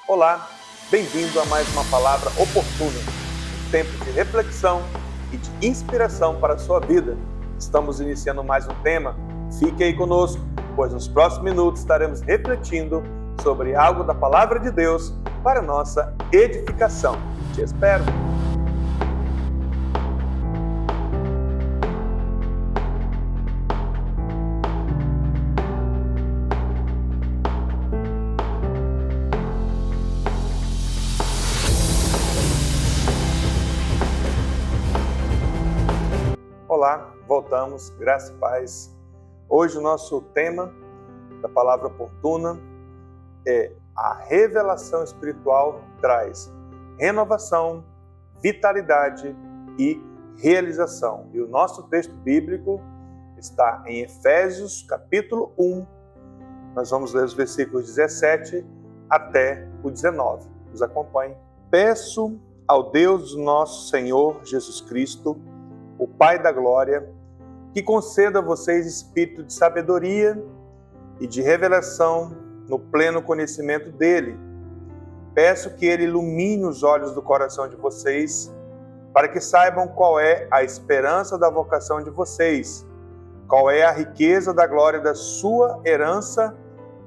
Olá, bem-vindo a mais uma palavra oportuna, um tempo de reflexão e de inspiração para a sua vida. Estamos iniciando mais um tema, fique aí conosco, pois nos próximos minutos estaremos refletindo sobre algo da palavra de Deus para nossa edificação. Te espero! Olá, voltamos, graça e paz. Hoje o nosso tema da palavra oportuna é a revelação espiritual traz renovação, vitalidade e realização. E o nosso texto bíblico está em Efésios, capítulo 1. Nós vamos ler os versículos 17 até o 19. Nos acompanhe. Peço ao Deus nosso Senhor Jesus Cristo, o Pai da Glória, que conceda a vocês espírito de sabedoria e de revelação no pleno conhecimento dele. Peço que ele ilumine os olhos do coração de vocês, para que saibam qual é a esperança da vocação de vocês, qual é a riqueza da glória da sua herança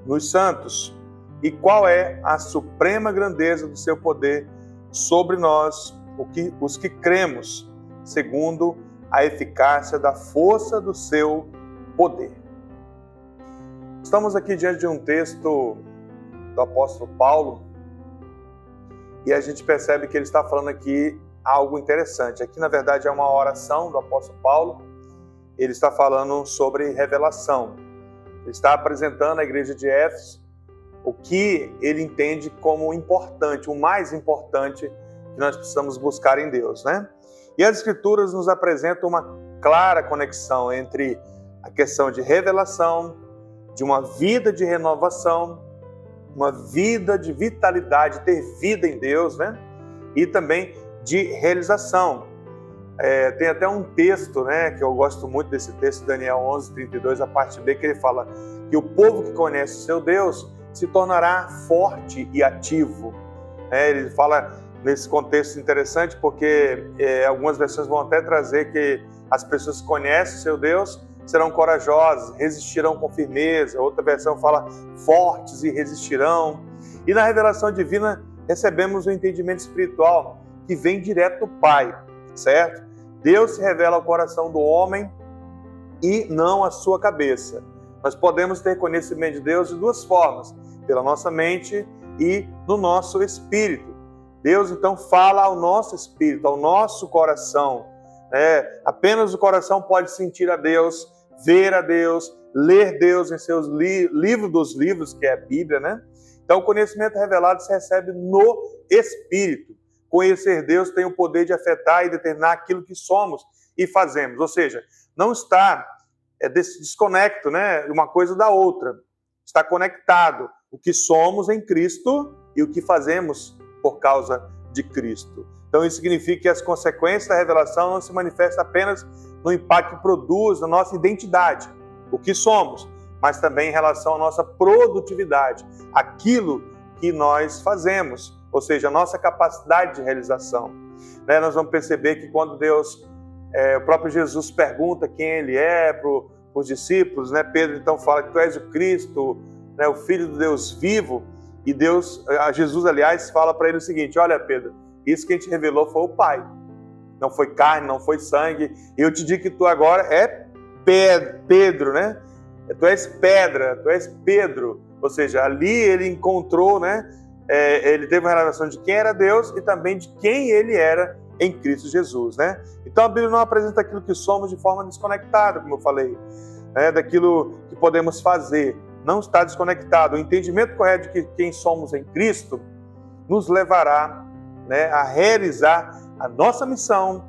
nos santos, e qual é a suprema grandeza do seu poder sobre nós, os que cremos, segundo a eficácia da força do seu poder. Estamos aqui diante de um texto do apóstolo Paulo e a gente percebe que ele está falando aqui algo interessante. Aqui, na verdade, é uma oração do apóstolo Paulo. Ele está falando sobre revelação. Ele está apresentando à igreja de Éfeso o que ele entende como importante, o mais importante que nós precisamos buscar em Deus, né? E as Escrituras nos apresentam uma clara conexão entre a questão de revelação, de uma vida de renovação, uma vida de vitalidade, ter vida em Deus, né? E também de realização. Tem até um texto, né, que eu gosto muito desse texto, Daniel 11:32, a parte B, que ele fala que o povo que conhece o seu Deus se tornará forte e ativo. Ele fala nesse contexto interessante, porque algumas versões vão até trazer que as pessoas que conhecem o seu Deus serão corajosas, resistirão com firmeza. Outra versão fala fortes e resistirão. E na revelação divina recebemos o entendimento espiritual que vem direto do Pai, certo? Deus se revela ao coração do homem e não à sua cabeça. Nós podemos ter conhecimento de Deus de duas formas, pela nossa mente e no nosso espírito. Deus, então, fala ao nosso espírito, ao nosso coração. Apenas o coração pode sentir a Deus, ver a Deus, ler Deus em seus livros dos livros, que é a Bíblia, né? Então, o conhecimento revelado se recebe no espírito. Conhecer Deus tem o poder de afetar e determinar aquilo que somos e fazemos. Ou seja, não está desconecto, né? Uma coisa da outra. Está conectado o que somos em Cristo e o que fazemos por causa de Cristo. Então isso significa que as consequências da revelação não se manifestam apenas no impacto que produz na nossa identidade, o que somos, mas também em relação à nossa produtividade, aquilo que nós fazemos, ou seja, a nossa capacidade de realização. Nós vamos perceber que quando Deus, o próprio Jesus pergunta quem ele é para os discípulos, né? Pedro então fala que tu és o Cristo, né? O Filho do Deus vivo. E Jesus, aliás, fala para ele o seguinte: olha, Pedro, isso que a gente revelou foi o Pai. Não foi carne, não foi sangue. E eu te digo que tu agora é Pedro, né? Tu és pedra, tu és Pedro. Ou seja, ali ele encontrou, né? Ele teve uma revelação de quem era Deus e também de quem ele era em Cristo Jesus, né? Então a Bíblia não apresenta aquilo que somos de forma desconectada, como eu falei, né? Daquilo que podemos fazer. Não está desconectado. O entendimento correto de que quem somos em Cristo nos levará, né, a realizar a nossa missão,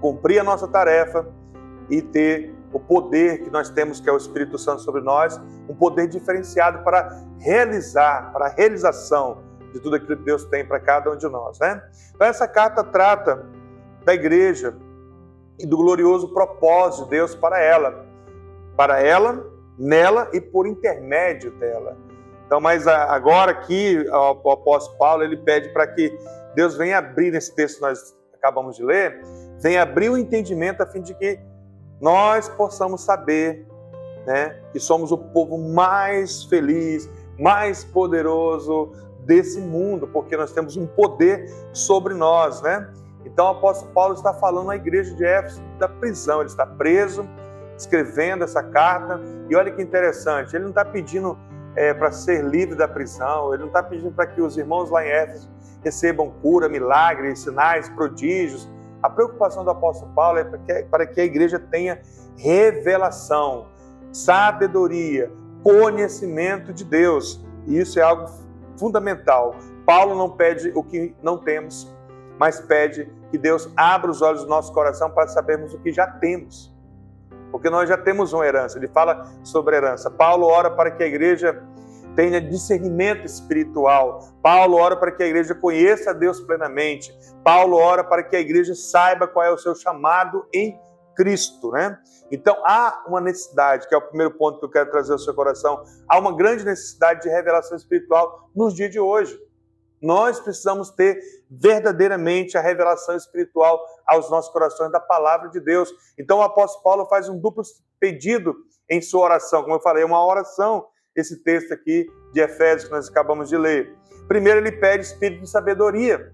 cumprir a nossa tarefa e ter o poder que nós temos, que é o Espírito Santo sobre nós, um poder diferenciado para realizar, para a realização de tudo aquilo que Deus tem para cada um de nós, né? Então essa carta trata da igreja e do glorioso propósito de Deus para ela, nela e por intermédio dela. Então, mas agora aqui, o apóstolo Paulo, ele pede para que Deus venha abrir, nesse texto que nós acabamos de ler, venha abrir o entendimento a fim de que nós possamos saber, né, que somos o povo mais feliz, mais poderoso desse mundo, porque nós temos um poder sobre nós, né? Então o apóstolo Paulo está falando à igreja de Éfeso da prisão, ele está preso, escrevendo essa carta, e olha que interessante, ele não está pedindo para ser livre da prisão, ele não está pedindo para que os irmãos lá em Éfeso recebam cura, milagres, sinais, prodígios. A preocupação do apóstolo Paulo é para que a igreja tenha revelação, sabedoria, conhecimento de Deus. E isso é algo fundamental. Paulo não pede o que não temos, mas pede que Deus abra os olhos do nosso coração para sabermos o que já temos. Porque nós já temos uma herança. Ele fala sobre herança. Paulo ora para que a igreja tenha discernimento espiritual. Paulo ora para que a igreja conheça a Deus plenamente. Paulo ora para que a igreja saiba qual é o seu chamado em Cristo, né? Então há uma necessidade, que é o primeiro ponto que eu quero trazer ao seu coração, há uma grande necessidade de revelação espiritual nos dias de hoje. Nós precisamos ter verdadeiramente a revelação espiritual aos nossos corações da palavra de Deus. Então o apóstolo Paulo faz um duplo pedido em sua oração. Como eu falei, é uma oração, esse texto aqui de Efésios que nós acabamos de ler. Primeiro ele pede espírito de sabedoria.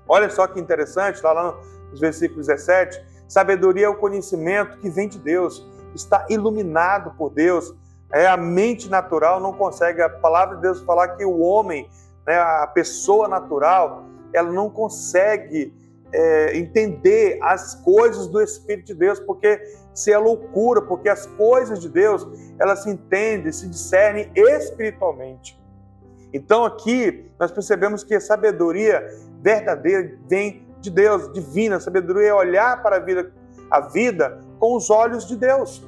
Olha só que interessante, lá nos versículos 17, sabedoria é o conhecimento que vem de Deus, está iluminado por Deus. A mente natural não consegue, a palavra de Deus falar que o homem, né, a pessoa natural, ela não consegue entender as coisas do Espírito de Deus, porque se é loucura, porque as coisas de Deus, elas se entendem, se discernem espiritualmente. Então aqui nós percebemos que a sabedoria verdadeira vem de Deus, divina. A sabedoria é olhar para a vida com os olhos de Deus.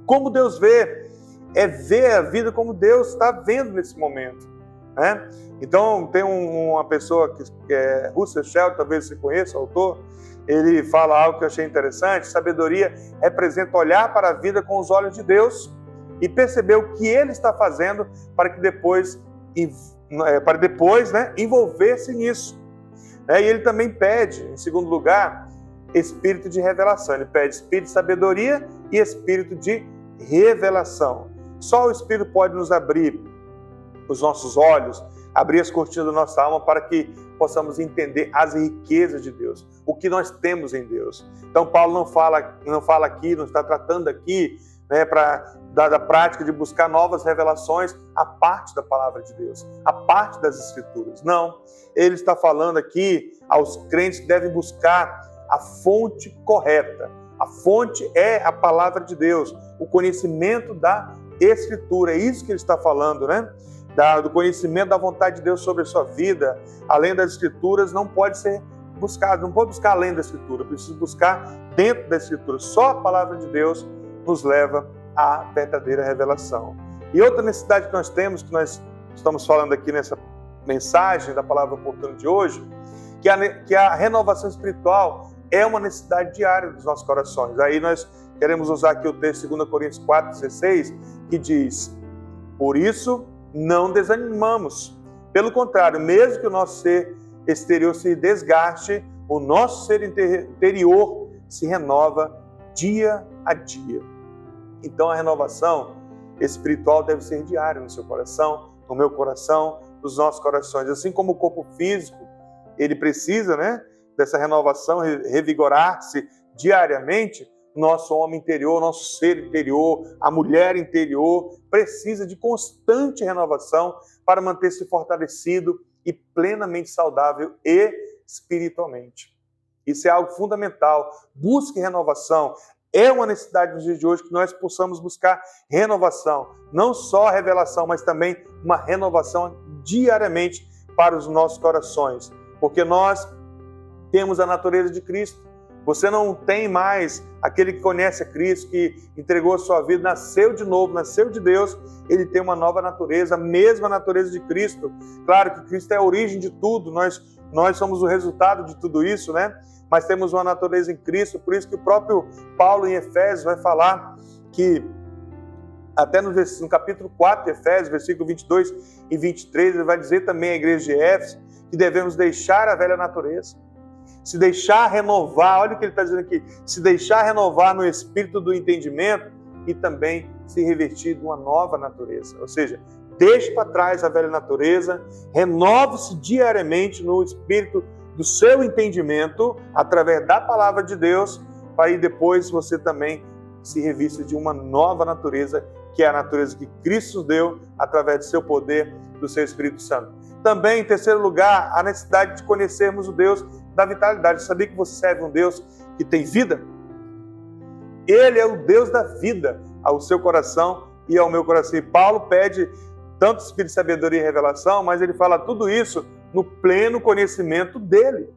Como Deus vê, é ver a vida como Deus está vendo nesse momento, né? Então tem uma pessoa que é Russell Shedd, talvez você conheça, o autor, ele fala algo que eu achei interessante. Sabedoria representa olhar para a vida com os olhos de Deus e perceber o que Ele está fazendo para depois, né, envolver-se nisso. E ele também pede, em segundo lugar, espírito de revelação. Ele pede espírito de sabedoria e espírito de revelação. Só o Espírito pode nos abrir os nossos olhos, abrir as cortinas da nossa alma para que possamos entender as riquezas de Deus, o que nós temos em Deus. Então Paulo não fala aqui, não está tratando aqui, né, da prática de buscar novas revelações à parte da palavra de Deus, à parte das Escrituras. Não, ele está falando aqui aos crentes que devem buscar a fonte correta. A fonte é a palavra de Deus, o conhecimento da Escritura. É isso que ele está falando, né? Do conhecimento da vontade de Deus sobre a sua vida, além das Escrituras, não pode ser buscado, não pode buscar além da Escritura, precisa buscar dentro da Escritura. Só a palavra de Deus nos leva à verdadeira revelação. E outra necessidade que nós temos, que nós estamos falando aqui nessa mensagem da palavra oportuna de hoje, que a renovação espiritual é uma necessidade diária dos nossos corações. Aí nós queremos usar aqui o texto de 2 Coríntios 4,16, que diz: por isso não desanimamos. Pelo contrário, mesmo que o nosso ser exterior se desgaste, o nosso ser interior se renova dia a dia. Então a renovação espiritual deve ser diária no seu coração, no meu coração, nos nossos corações. Assim como o corpo físico, ele precisa, né, dessa renovação, revigorar-se diariamente, nosso homem interior, nosso ser interior, a mulher interior, precisa de constante renovação para manter-se fortalecido e plenamente saudável espiritualmente. Isso é algo fundamental. Busque renovação. É uma necessidade nos dias de hoje que nós possamos buscar renovação. Não só revelação, mas também uma renovação diariamente para os nossos corações. Porque nós temos a natureza de Cristo. Você não tem mais aquele que conhece a Cristo, que entregou a sua vida, nasceu de novo, nasceu de Deus. Ele tem uma nova natureza, a mesma natureza de Cristo. Claro que Cristo é a origem de tudo, nós somos o resultado de tudo isso, né? Mas temos uma natureza em Cristo, por isso que o próprio Paulo em Efésios vai falar que até no capítulo 4 de Efésios, versículo 22 e 23, ele vai dizer também à igreja de Éfeso que devemos deixar a velha natureza, se deixar renovar, olha o que ele está dizendo aqui, se deixar renovar no espírito do entendimento e também se revestir de uma nova natureza. Ou seja, deixe para trás a velha natureza, renove-se diariamente no espírito do seu entendimento, através da palavra de Deus, para aí depois você também se revista de uma nova natureza, que é a natureza que Cristo nos deu, através do seu poder, do seu Espírito Santo. Também, em terceiro lugar, a necessidade de conhecermos o Deus da vitalidade. Sabia que você serve um Deus que tem vida? Ele é o Deus da vida ao seu coração e ao meu coração. E Paulo pede tanto espírito de sabedoria e revelação, mas ele fala tudo isso no pleno conhecimento dele.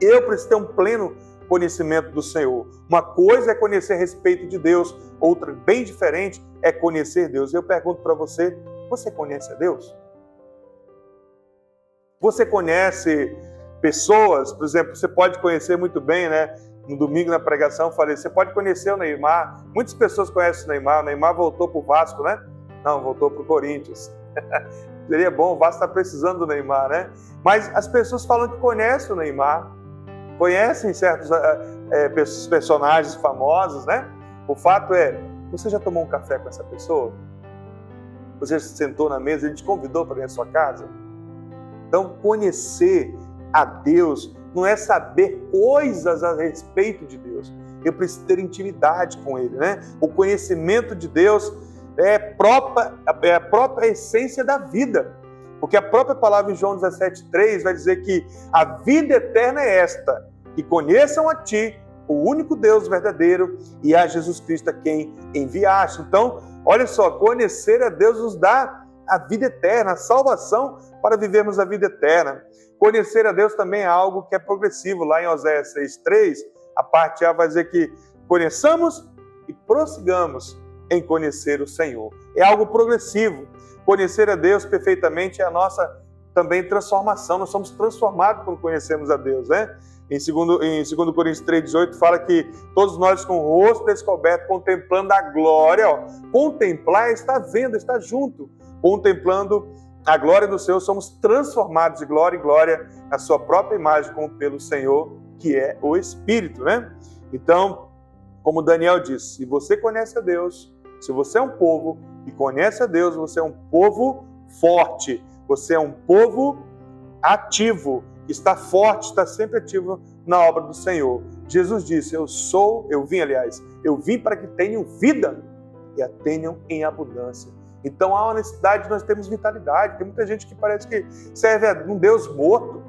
Eu preciso ter um pleno conhecimento do Senhor. Uma coisa é conhecer a respeito de Deus, outra bem diferente é conhecer Deus. Eu pergunto para você, você conhece a Deus? Você conhece pessoas, por exemplo, você pode conhecer muito bem, né? No domingo na pregação eu falei, você pode conhecer o Neymar. Muitas pessoas conhecem o Neymar. O Neymar voltou para o Vasco, né? Não, voltou para o Corinthians. Seria bom, o Vasco está precisando do Neymar, né? Mas as pessoas falam que conhecem o Neymar, conhecem certos personagens famosos, né? O fato é, você já tomou um café com essa pessoa? Você se sentou na mesa e ele te convidou para ir à sua casa? Então, conhecer a Deus não é saber coisas a respeito de Deus. Eu preciso ter intimidade com Ele, né? O conhecimento de Deus é a própria essência da vida. Porque a própria palavra em João 17,3 vai dizer que a vida eterna é esta, que conheçam a Ti, o único Deus verdadeiro, e a Jesus Cristo a quem enviaste. Então, olha só, conhecer a Deus nos dá a vida eterna, a salvação para vivermos a vida eterna. Conhecer a Deus também é algo que é progressivo. Lá em Oséias 6,3, a parte A vai dizer que conheçamos e prossigamos em conhecer o Senhor. É algo progressivo. Conhecer a Deus perfeitamente é a nossa também transformação. Nós somos transformados quando conhecemos a Deus, né? Em 2 Coríntios 3,18 fala que todos nós com o rosto descoberto, contemplando a glória, contemplar é estar vendo, estar junto, contemplando a glória do Senhor, somos transformados de glória em glória na sua própria imagem, como pelo Senhor, que é o Espírito, né? Então, como Daniel disse, se você conhece a Deus, se você é um povo que conhece a Deus, você é um povo forte, você é um povo ativo, que está forte, está sempre ativo na obra do Senhor. Jesus disse, eu vim para que tenham vida e a tenham em abundância. Então há uma necessidade de nós termos vitalidade. Tem muita gente que parece que serve a um Deus morto.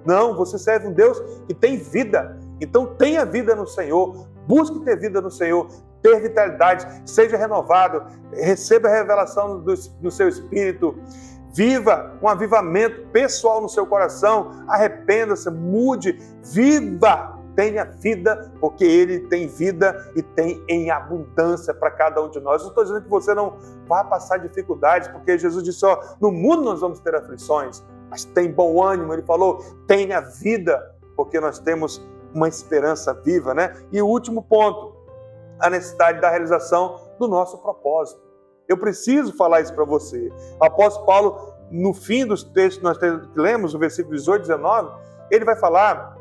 Não, você serve um Deus que tem vida. Então tenha vida no Senhor, busque ter vida no Senhor, ter vitalidade, seja renovado, receba a revelação do seu espírito, viva um avivamento pessoal no seu coração, arrependa-se, mude, viva, tenha vida, porque Ele tem vida e tem em abundância para cada um de nós. Não estou dizendo que você não vá passar dificuldades, porque Jesus disse, no mundo nós vamos ter aflições, mas tem bom ânimo. Ele falou, tenha vida, porque nós temos uma esperança viva, né? E o último ponto, a necessidade da realização do nosso propósito. Eu preciso falar isso para você. O apóstolo Paulo, no fim dos textos que nós lemos, no versículo 18 e 19, ele vai falar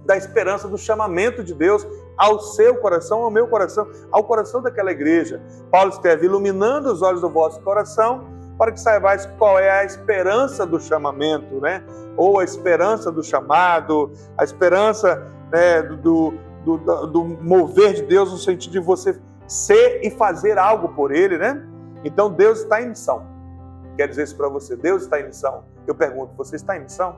da esperança do chamamento de Deus ao seu coração, ao meu coração, ao coração daquela igreja. Paulo escreve, iluminando os olhos do vosso coração, para que saibais qual é a esperança do chamamento, né? Ou a esperança do chamado, a esperança, né, do mover de Deus, no sentido de você ser e fazer algo por Ele, né? Então Deus está em missão. Quero dizer isso para você, Deus está em missão. Eu pergunto, você está em missão?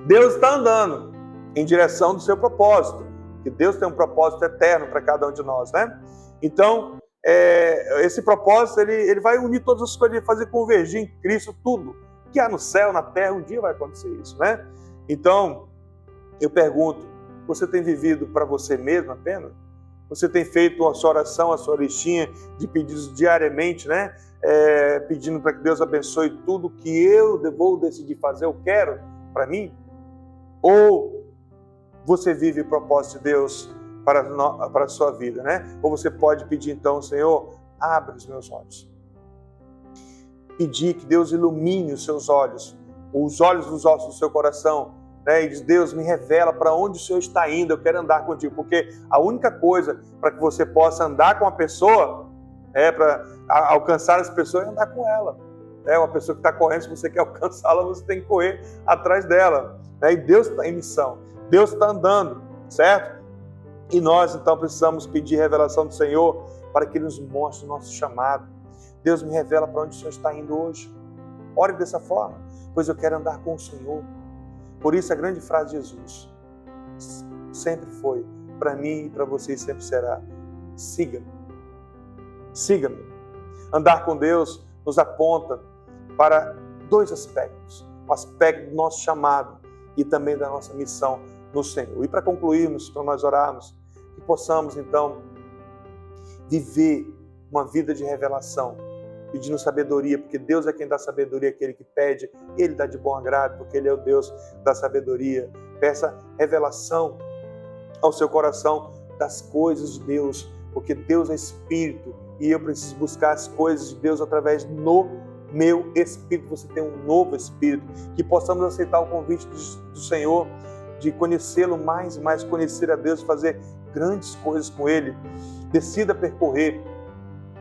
Deus está andando em direção do seu propósito, que Deus tem um propósito eterno para cada um de nós, né? Então, esse propósito, ele vai unir todas as coisas, fazer convergir em Cristo tudo, que há no céu, na terra, um dia vai acontecer isso, né? Então, eu pergunto, você tem vivido para você mesmo apenas? Você tem feito a sua oração, a sua listinha de pedidos diariamente, né? Pedindo para que Deus abençoe tudo que eu vou decidir fazer, eu quero para mim? Ou você vive o propósito de Deus para a sua vida, né? Ou você pode pedir então, Senhor, abre os meus olhos. Pedir que Deus ilumine os seus olhos, os olhos dos ossos do seu coração, né? E diz: Deus, me revela para onde o Senhor está indo, eu quero andar contigo, porque a única coisa para que você possa andar com a pessoa, para alcançar as pessoas, é andar com ela. Uma pessoa que está correndo, se você quer alcançá-la, você tem que correr atrás dela. E Deus está em missão, Deus está andando, certo? E nós, então, precisamos pedir revelação do Senhor para que Ele nos mostre o nosso chamado. Deus, me revela para onde o Senhor está indo hoje. Ore dessa forma, pois eu quero andar com o Senhor. Por isso a grande frase de Jesus sempre foi, para mim e para você sempre será: siga-me. Siga-me. Andar com Deus nos aponta para dois aspectos: o aspecto do nosso chamado e também da nossa missão no Senhor. E para concluirmos, para nós orarmos, que possamos então viver uma vida de revelação, pedindo sabedoria, porque Deus é quem dá sabedoria, aquele que pede, e Ele dá de bom agrado, porque Ele é o Deus da sabedoria. Peça revelação ao seu coração das coisas de Deus, porque Deus é Espírito, e eu preciso buscar as coisas de Deus através do meu Espírito. Você tem um novo Espírito, que possamos aceitar o convite do Senhor, de conhecê-lo mais e mais, conhecer a Deus, fazer grandes coisas com Ele. Decida percorrer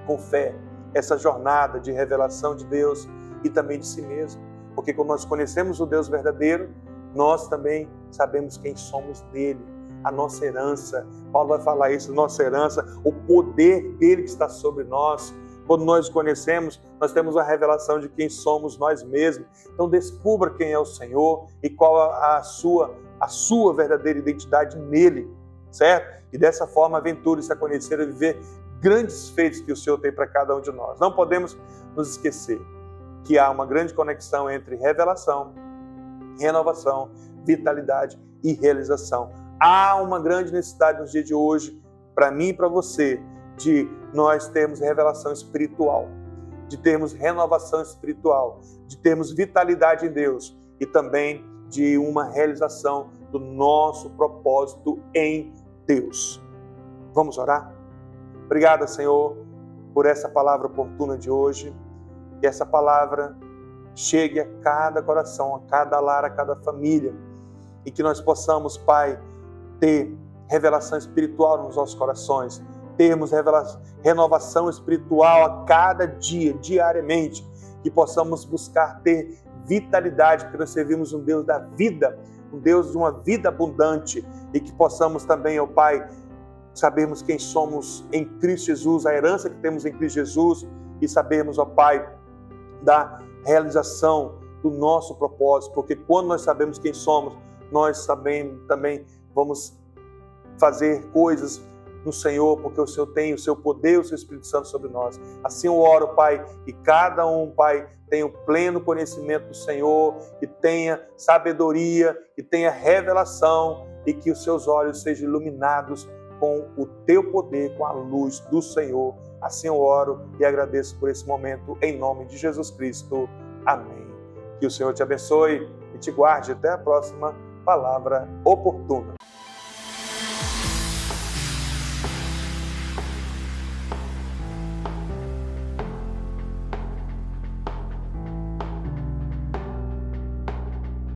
com fé essa jornada de revelação de Deus e também de si mesmo, porque quando nós conhecemos o Deus verdadeiro, nós também sabemos quem somos dele, a nossa herança. Paulo vai falar isso: nossa herança, o poder dele que está sobre nós. Quando nós conhecemos, nós temos a revelação de quem somos nós mesmos. Então descubra quem é o Senhor e qual a sua verdadeira identidade nele, certo? E dessa forma aventure-se a conhecer e viver grandes feitos que o Senhor tem para cada um de nós. Não podemos nos esquecer que há uma grande conexão entre revelação, renovação, vitalidade e realização. Há uma grande necessidade nos dias de hoje, para mim e para você, de nós termos revelação espiritual, de termos renovação espiritual, de termos vitalidade em Deus e também de uma realização do nosso propósito em Deus. Vamos orar? Obrigado, Senhor, por essa palavra oportuna de hoje. Que essa palavra chegue a cada coração, a cada lar, a cada família. E que nós possamos, Pai, ter revelação espiritual nos nossos corações. Termos renovação espiritual a cada dia, diariamente. Que possamos buscar ter vitalidade, porque nós servimos um Deus da vida, um Deus de uma vida abundante. E que possamos também, ó Pai, sabermos quem somos em Cristo Jesus, a herança que temos em Cristo Jesus, e sabermos, ó Pai, da realização do nosso propósito, porque quando nós sabemos quem somos, nós também vamos fazer coisas no Senhor, porque o Senhor tem o seu poder, o seu Espírito Santo sobre nós. Assim eu oro, Pai, que cada um, Pai, tenha o pleno conhecimento do Senhor, que tenha sabedoria, que tenha revelação e que os seus olhos sejam iluminados com o teu poder, com a luz do Senhor. Assim eu oro e agradeço por esse momento, em nome de Jesus Cristo. Amém. Que o Senhor te abençoe e te guarde. Até a próxima palavra oportuna.